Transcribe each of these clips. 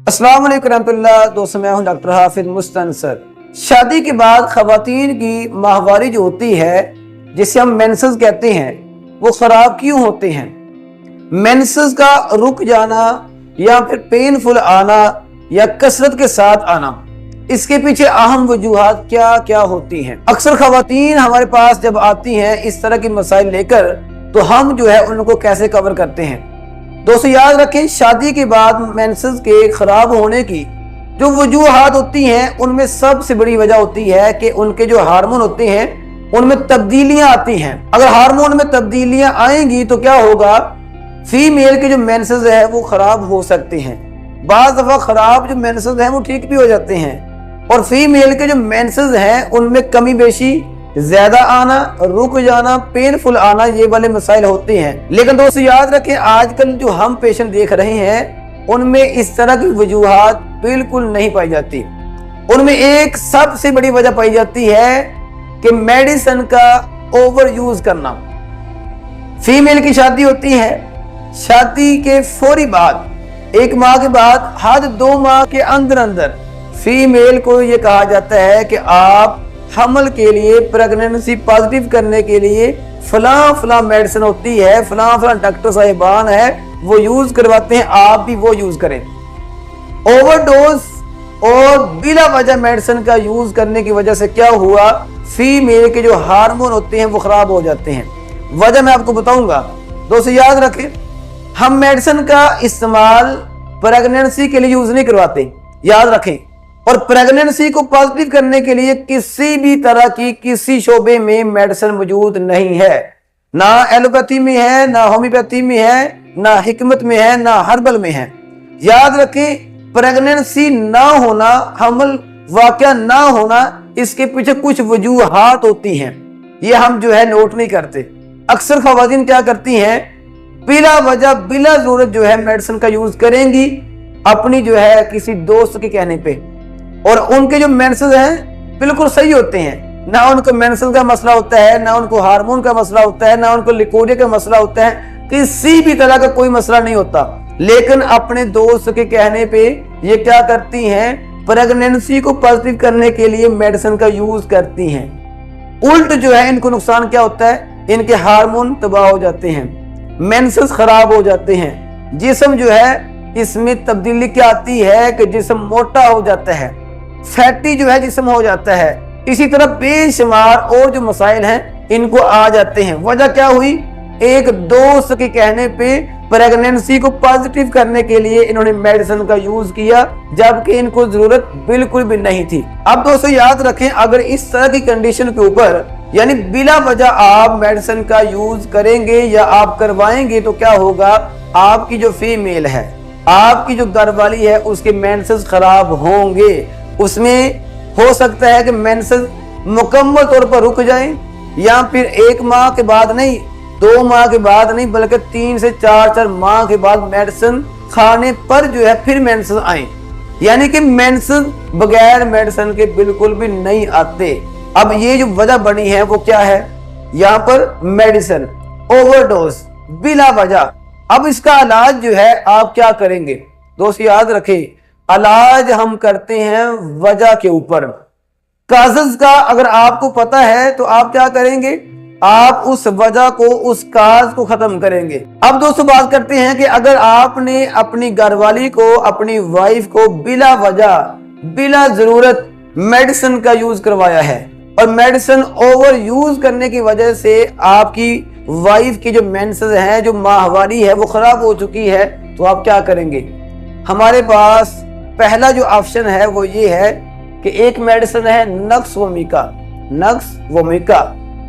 अस्सलाम वालेकुम रहमतुल्लाह। दोस्तों, मैं हूं डॉक्टर हाफिज मुस्तनसर। शादी के बाद खवातीन की माहवारी जो होती है, जिसे हम मेंसेस कहते हैं, वो खराब क्यों होते हैं? मेंसेस का रुक जाना या फिर पेनफुल आना या कसरत के साथ आना, इसके पीछे अहम वजूहात क्या क्या होती हैं? अक्सर खवातीन हमारे पास जब आती हैं इस तरह की मसाइल लेकर, तो हम जो है उनको कैसे कवर करते हैं? दोस्तों, याद रखें, शादी के बाद मेंसेस के खराब होने की जो वजूहात होती हैं, उनमें सबसे बड़ी वजह होती है कि उनके जो हार्मोन होते हैं उनमें तब्दीलियां आती हैं। अगर हार्मोन में तब्दीलियां आएंगी तो क्या होगा? फीमेल के जो मेंसेस है वो खराब हो सकते हैं। बाज़ दफा खराब जो मेंसेस हैं वो ठीक भी हो जाते हैं, और फीमेल के जो मेंसेस हैं उनमें कमी बेशी, ज्यादा आना, रुक जाना, पेनफुल आना, ये वाले मसाइल होते हैं। लेकिन दोस्तों याद रखें, आजकल जो हम पेशेंट देख रहे हैं उनमें इस तरह की वजूहात बिल्कुल नहीं पाई जाती। उनमें एक सबसे बड़ी वजह पाई जाती है कि मेडिसिन का ओवर यूज करना। फीमेल की शादी होती है, शादी के फौरी बाद, 1 माह के बाद, हद 2 माह के अंदर अंदर फीमेल को ये कहा जाता है कि आप हमल के लिए, प्रेगनेंसी पॉजिटिव करने के लिए फलां मेडिसिन होती है, फलां डॉक्टर साहिबान है वो यूज करवाते हैं, आप भी वो यूज करें। ओवरडोज और बिला वजह मेडिसिन का यूज करने की वजह से क्या हुआ? फीमेल के जो हार्मोन होते हैं वो खराब हो जाते हैं। वजह मैं आपको बताऊंगा। दोस्तों याद रखें, हम मेडिसिन का इस्तेमाल प्रेगनेंसी के लिए यूज नहीं करवाते, याद रखें। और प्रेगनेंसी को पॉजिटिव करने के लिए किसी भी तरह की किसी शोबे में मेडिसिन मौजूद नहीं है। ना एलोपैथी में है, ना होम्योपैथी में है, ना हिकमत में है, ना हर्बल में है। याद रखें, प्रेगनेंसी ना होना, हमल वाकया ना होना, इसके पीछे कुछ वजूहात होती हैं, ये हम जो है नोट नहीं करते। अक्सर खवातीन क्या करती हैं, बिला वजह, बिला जरूरत जो है मेडिसिन का यूज करेंगी अपनी जो है किसी दोस्त के कहने पे, और उनके जो मेंसेस हैं बिल्कुल सही होते हैं। ना उनको मेंसेस का मसला होता है, ना उनको हार्मोन का मसला होता है, ना उनको लिकोरिया का मसला होता है, किसी भी तरह का कोई मसला नहीं होता। लेकिन अपने दोस्त के कहने पे ये क्या करती हैं, प्रेगनेंसी को पॉजिटिव करने के लिए मेडिसिन का यूज करती हैं। उल्ट जो है इनको नुकसान क्या होता है? इनके हार्मोन तबाह हो जाते हैं, मेंसेस खराब हो जाते हैं, जिस्म जो है इसमें तब्दीली क्या आती है कि जिस्म मोटा हो जाता है, फैटी जो है जिस्म हो जाता है। इसी तरह बेशुमार और जो मसाइल हैं इनको आ जाते हैं। वजह क्या हुई? एक दोस्त के कहने पे प्रेगनेंसी को पॉजिटिव करने के लिए इन्होंने मेडिसिन का यूज किया, जबकि इनको जरूरत बिल्कुल भी नहीं थी। अब दोस्तों याद रखें, अगर इस तरह की कंडीशन के ऊपर यानी बिला वजह आप मेडिसिन का यूज करेंगे या आप करवाएंगे तो क्या होगा? आपकी जो फीमेल है, आपकी जो घरवाली है, उसके मेंसेस खराब होंगे। उसमें हो सकता है कि मेंसेस मुकम्मल तौर पर रुक जाएं, या फिर 1 माह के बाद नहीं, 2 माह के बाद नहीं, बल्कि 3 से 4 माह के बाद मेडिसिन खाने पर जो है फिर मेंसेस आए। यानी कि मेंसेस बगैर मेडिसिन के बिल्कुल भी नहीं आते। अब ये जो वजह बनी है वो क्या है? यहाँ पर मेडिसिन ओवरडोज बिला वजह। अब इसका इलाज जो है आप क्या करेंगे? दोस्त याद रखें, इलाज हम करते हैं वजह के ऊपर। काज़ का अगर आपको पता है तो आप क्या करेंगे? आप उस वजह को, उस काज को खत्म करेंगे। अब दोस्तों बात करते हैं कि अगर आपने अपनी घरवाली को, अपनी वाइफ को बिला वजह, बिला जरूरत मेडिसिन का यूज करवाया है, और मेडिसिन ओवर यूज करने की वजह से आपकी वाइफ की जो मेंसेस है, जो माहवारी है, वो खराब हो चुकी है, तो आप क्या करेंगे? हमारे पास पहला जो ऑप्शन है वो ये है कि एक मेडिसिन है नक्स वोमिका। नक्स वोमिका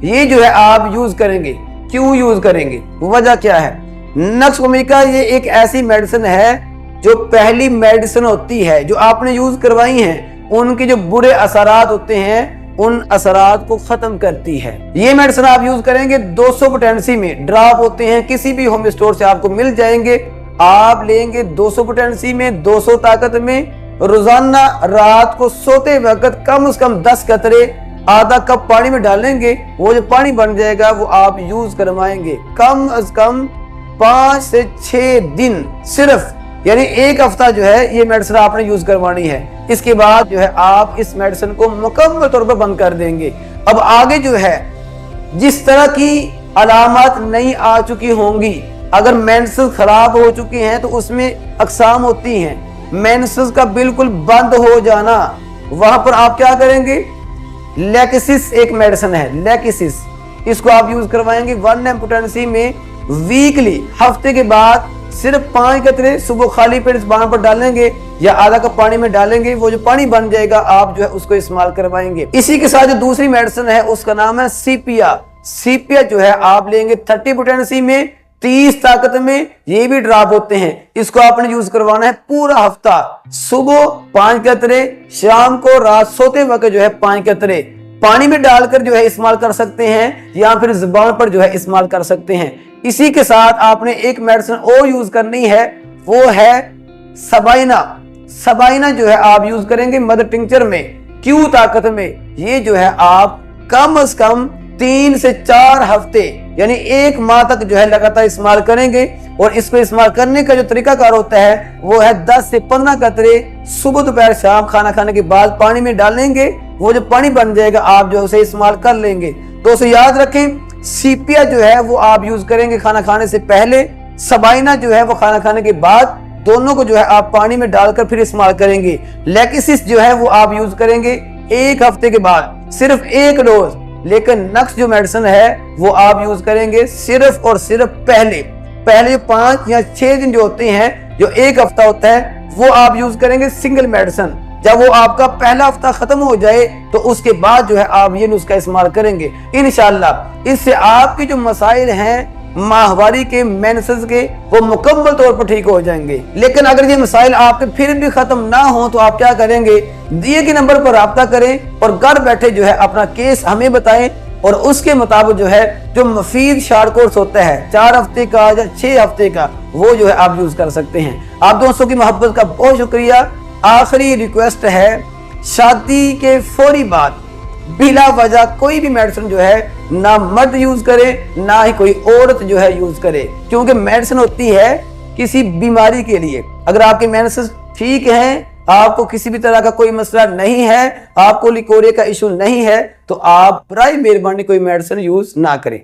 ये जो है आप यूज करेंगे। क्यों यूज करेंगे? वजह क्या है? नक्स वोमिका ये एक ऐसी मेडिसिन है जो पहली मेडिसिन होती है जो आपने यूज करवाई है, उनके जो बुरे असरात होते हैं उन असरात को खत्म करती है। ये मेडिसिन आप यूज करेंगे 200 पोटेंसी में, ड्रॉप होते हैं, किसी भी होम स्टोर से आपको मिल जाएंगे। आप लेंगे 200 पोटेंसी में, 200 ताकत में। रोजाना रात को सोते वक्त कम से कम 10 कतरे आधा कप पानी में डालेंगे। वो जो पानी बन जाएगा वो आप यूज करवाएंगे। कम से कम 5 से 6 दिन सिर्फ यानी 1 हफ्ता जो है ये मेडिसिन आपने यूज करवानी है। इसके बाद जो है आप इस मेडिसिन को मुकम्मल तौर पर बंद कर देंगे। अब आगे जो है जिस तरह की अलामत नहीं आ चुकी होंगी, अगर मेंसेस खराब हो चुके हैं तो उसमें अकसाम होती हैं। मेंसेस का बिल्कुल बंद हो जाना, वहां पर आप क्या करेंगे, लेकिसिस एक मेडिसिन है, लेकिसिस, इसको आप यूज करवाएंगे 1 पोटेंसी में वीकली। हफ्ते के बाद सिर्फ 5 कतरे सुबह खाली पेट जबान पर डालेंगे या आधा कप पानी में डालेंगे, वो जो पानी बन जाएगा आप जो है उसको इस्तेमाल करवाएंगे। इसी के साथ जो दूसरी मेडिसिन है उसका नाम है सीपिया। सीपिया जो है आप लेंगे 30 पोटेंसी में, 30 ताकत में, ये भी ड्रॉप होते हैं। इसको आपने यूज करवाना है पूरा हफ्ता। सुबह 5 कतरे, शाम को रात सोते वक्त जो है 5 कतरे पानी में डालकर जो है इस्तेमाल कर सकते हैं या फिर जुबान पर जो है इस्तेमाल कर सकते हैं। इसी के साथ आपने एक मेडिसिन और यूज करनी है, वो है सबाइना। सबाइना जो है आप यूज करेंगे मदर टिंचर में, क्यू ताकत में। ये जो है आप कम से कम 3 से 4 हफ्ते यानी 1 माह तक जो है लगातार इस्तेमाल करेंगे। और इसको इस्तेमाल करने का जो तरीकाकार होता है वो है 10 से 15 कतरे सुबह दोपहर शाम खाना खाने के बाद पानी में डालेंगे, वो जो पानी बन जाएगा आप जो उसे इस्तेमाल कर लेंगे। तो उसे याद रखें, सीपिया जो है वो आप यूज करेंगे खाना खाने से पहले, सबाइना जो है वो खाना खाने के बाद। दोनों को जो है आप पानी में डालकर फिर इस्तेमाल करेंगे। लेकिसिस जो है वो आप यूज करेंगे 1 हफ्ते के बाद, सिर्फ 1 डोज। लेकिन नक्स जो मेडिसिन है वो आप यूज करेंगे सिर्फ और सिर्फ पहले 5 या 6 दिन जो होते हैं, जो 1 हफ्ता होता है, वो आप यूज करेंगे सिंगल मेडिसिन। जब वो आपका पहला हफ्ता खत्म हो जाए तो उसके बाद जो है आप ये नुस्खा इस्तेमाल करेंगे। इंशाल्लाह इससे आपके जो मसाइल हैं माहवारी के, मेंसेस के, वो मुकम्मल तौर पर ठीक हो जाएंगे। लेकिन अगर ये मसाइल आपके फिर भी खत्म ना हो तो आप क्या करेंगे, दिए गए नंबर पर राब्ता करें और घर बैठे जो है अपना केस हमें बताएं और उसके मुताबिक जो है जो मफीद शॉर्ट कोर्स होता है 4 हफ्ते का या 6 हफ्ते का, वो जो है आप यूज कर सकते हैं। आप दोस्तों की मोहब्बत का बहुत शुक्रिया। आखिरी रिक्वेस्ट है, शादी के फौरी बाद बिला वजह कोई भी मेडिसिन जो है ना मर्द यूज करे ना ही कोई औरत जो है यूज करे, क्योंकि मेडिसिन होती है किसी बीमारी के लिए। अगर आपके मेंसेस ठीक हैं, आपको किसी भी तरह का कोई मसला नहीं है, आपको लिकोरे का इशू नहीं है, तो आप बराए मेहरबानी कोई मेडिसिन यूज ना करें।